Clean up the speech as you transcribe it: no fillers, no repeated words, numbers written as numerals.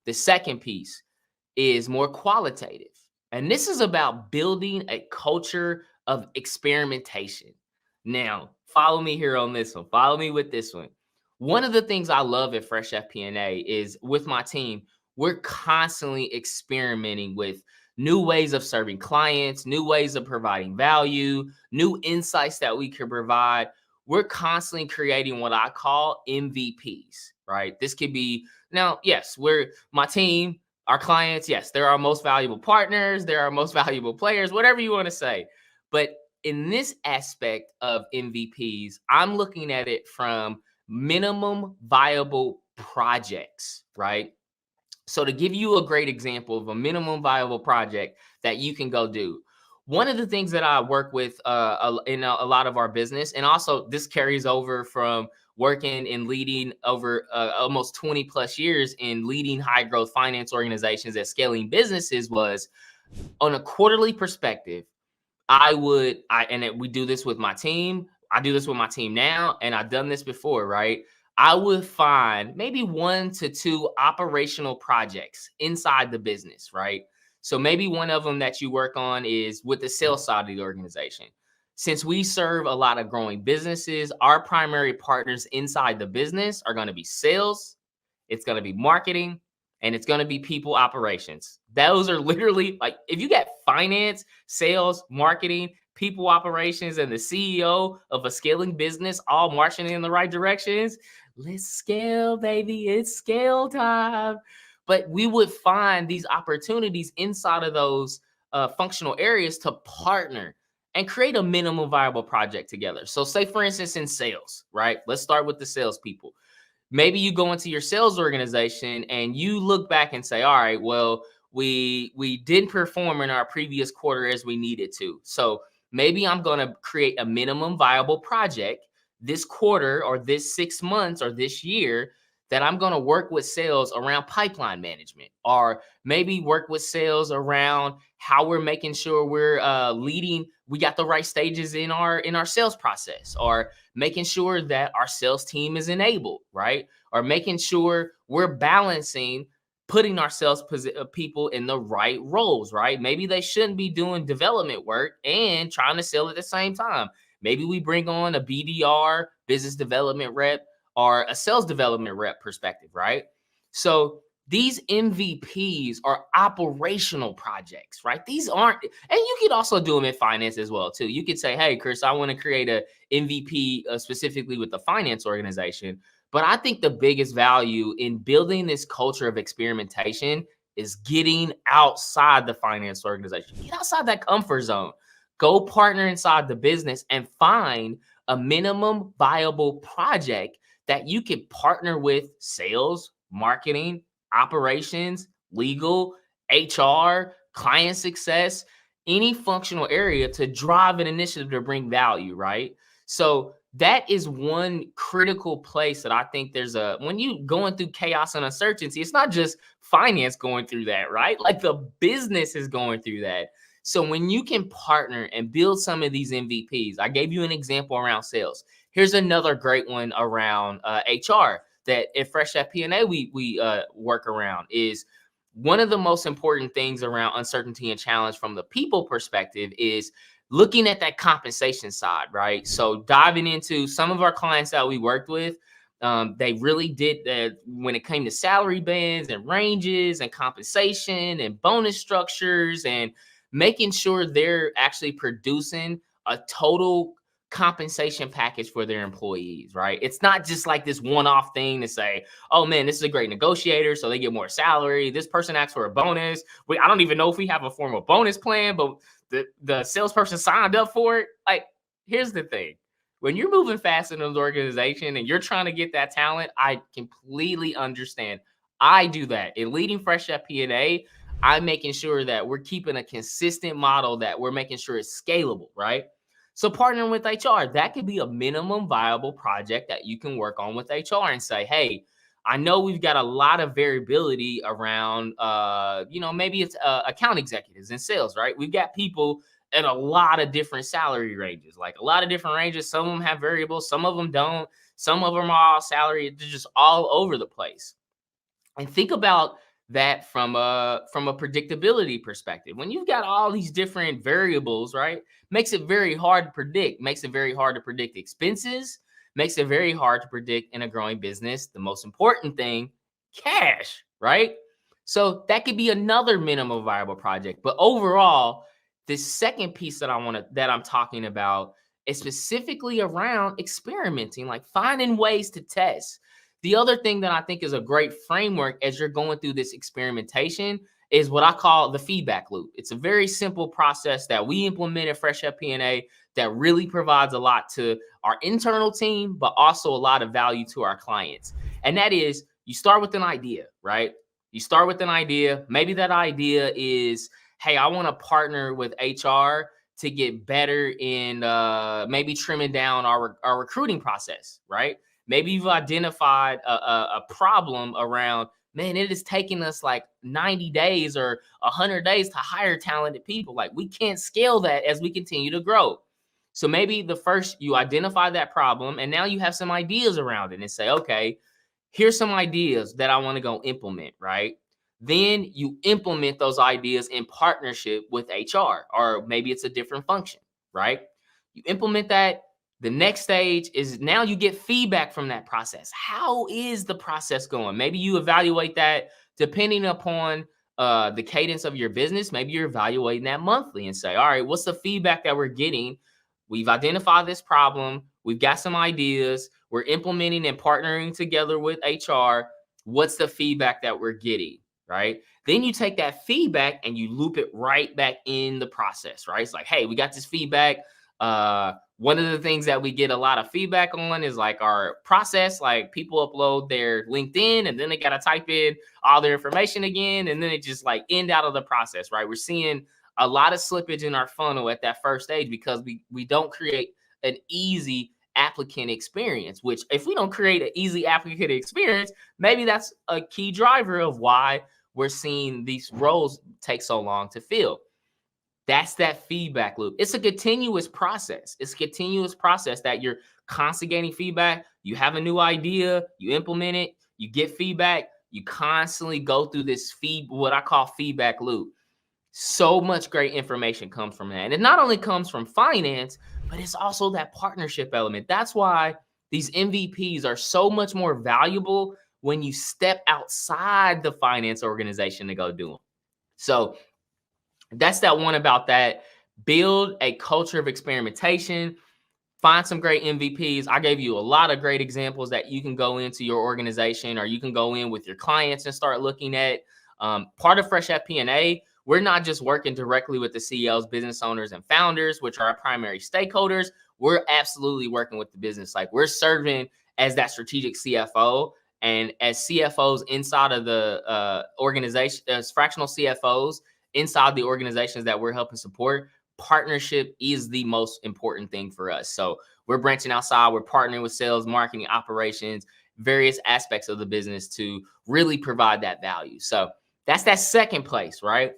The second piece is more qualitative. And this is about building a culture of experimentation. Now, follow me here on this one. Follow me with this one. One of the things I love at Fresh FP&A is with my team, we're constantly experimenting with new ways of serving clients, new ways of providing value, new insights that we can provide. We're constantly creating what I call MVPs, right? This could be now, yes, we're my team, our clients, yes, they're our most valuable partners, they're our most valuable players, whatever you want to say. But in this aspect of MVPs, I'm looking at it from minimum viable projects, right? So to give you a great example of a minimum viable project that you can go do, one of the things that I work with in a lot of our business, and also this carries over from working and leading over almost 20 plus years in leading high growth finance organizations at scaling businesses, was on a quarterly perspective. We do this with my team. I do this with my team now, and I've done this before, right? I would find maybe 1 to 2 operational projects inside the business, right? So maybe one of them that you work on is with the sales side of the organization. Since we serve a lot of growing businesses, our primary partners inside the business are going to be sales, it's going to be marketing, and it's going to be people operations. Those are literally, like, if you get finance, sales, marketing, people operations, and the CEO of a scaling business all marching in the right directions, let's scale, baby. It's scale time. But we would find these opportunities inside of those functional areas to partner and create a minimum viable project together. So say, for instance, in sales, right? Let's start with the salespeople. Maybe you go into your sales organization and you look back and say, all right, well, we didn't perform in our previous quarter as we needed to. So maybe I'm going to create a minimum viable project this quarter or this 6 months or this year that I'm going to work with sales around pipeline management, or maybe work with sales around how we're making sure we're leading. We got the right stages in our sales process, or making sure that our sales team is enabled, right? Or making sure we're balancing putting our sales people in the right roles, right? Maybe they shouldn't be doing development work and trying to sell at the same time. Maybe we bring on a BDR, business development rep, or a sales development rep perspective, right? So these MVPs are operational projects, right? These aren't, and you could also do them in finance as well, too. You could say, hey, Chris, I want to create a MVP specifically with the finance organization. But I think the biggest value in building this culture of experimentation is getting outside the finance organization. Get outside that comfort zone. Go partner inside the business and find a minimum viable project that you can partner with sales, marketing, operations, legal, HR, client success, any functional area to drive an initiative to bring value, right? So that is one critical place that I think when you going through chaos and uncertainty, it's not just finance going through that, right? Like the business is going through that. So when you can partner and build some of these MVPs, I gave you an example around sales. Here's another great one around HR that at Fresh FP&A we work around. Is one of the most important things around uncertainty and challenge from the people perspective is looking at that compensation side, right? So diving into some of our clients that we worked with, they really did that when it came to salary bands and ranges and compensation and bonus structures, and making sure they're actually producing a total compensation package for their employees, right? It's not just like this one-off thing to say, oh man, this is a great negotiator, so they get more salary. This person asks for a bonus. I don't even know if we have a formal bonus plan, but the salesperson signed up for it. Like, here's the thing. When you're moving fast in an organization and you're trying to get that talent, I completely understand. I do that. In leading Fresh FP&A, I'm making sure that we're keeping a consistent model, that we're making sure it's scalable, right? So partnering with HR, that could be a minimum viable project that you can work on with HR and say, hey, I know we've got a lot of variability around, maybe it's account executives and sales, right? We've got people at a lot of different salary ranges, like a lot of different ranges. Some of them have variables, some of them don't. Some of them are all salary. They're just all over the place. And think about that from a predictability perspective. When you've got all these different variables, right, makes it very hard to predict. Makes it very hard to predict expenses. Makes it very hard to predict in a growing business. The most important thing, cash, right? So that could be another minimum viable project. But overall, this second piece that I'm talking about is specifically around experimenting, like finding ways to test. The other thing that I think is a great framework as you're going through this experimentation is what I call the feedback loop. It's a very simple process that we implement at Fresh FP&A that really provides a lot to our internal team, but also a lot of value to our clients. And that is, you start with an idea, right? You start with an idea. Maybe that idea is, hey, I want to partner with HR to get better in maybe trimming down our recruiting process, right? Maybe you've identified a problem around, man, it is taking us like 90 days or 100 days to hire talented people. Like we can't scale that as we continue to grow. So maybe the first you identify that problem and now you have some ideas around it and say, okay, here's some ideas that I want to go implement, right? Then you implement those ideas in partnership with HR, or maybe it's a different function, right? You implement that. The next stage is now you get feedback from that process. How is the process going? Maybe you evaluate that depending upon the cadence of your business. Maybe you're evaluating that monthly and say, all right, what's the feedback that we're getting? We've identified this problem. We've got some ideas. We're implementing and partnering together with HR. What's the feedback that we're getting, right? Then you take that feedback and you loop it right back in the process, right? It's like, hey, we got this feedback. One of the things that we get a lot of feedback on is like our process. Like people upload their LinkedIn and then they got to type in all their information again. And then it just like end out of the process, right? We're seeing a lot of slippage in our funnel at that first stage because we don't create an easy applicant experience, which if we don't create an easy applicant experience, maybe that's a key driver of why we're seeing these roles take so long to fill. That's that feedback loop. It's a continuous process. It's a continuous process that you're constantly getting feedback. You have a new idea, you implement it, you get feedback, you constantly go through this what I call feedback loop. So much great information comes from that. And it not only comes from finance, but it's also that partnership element. That's why these MVPs are so much more valuable when you step outside the finance organization to go do them. So that's that one about that. Build a culture of experimentation. Find some great MVPs. I gave you a lot of great examples that you can go into your organization or you can go in with your clients and start looking at. Part of Fresh FP&A, we're not just working directly with the CEOs, business owners, and founders, which are our primary stakeholders. We're absolutely working with the business. Like we're serving as that strategic CFO. And as CFOs inside of the organization, as fractional CFOs inside the organizations that we're helping support, partnership is the most important thing for us. So we're branching outside. We're partnering with sales, marketing, operations, various aspects of the business to really provide that value. So that's that second place, right?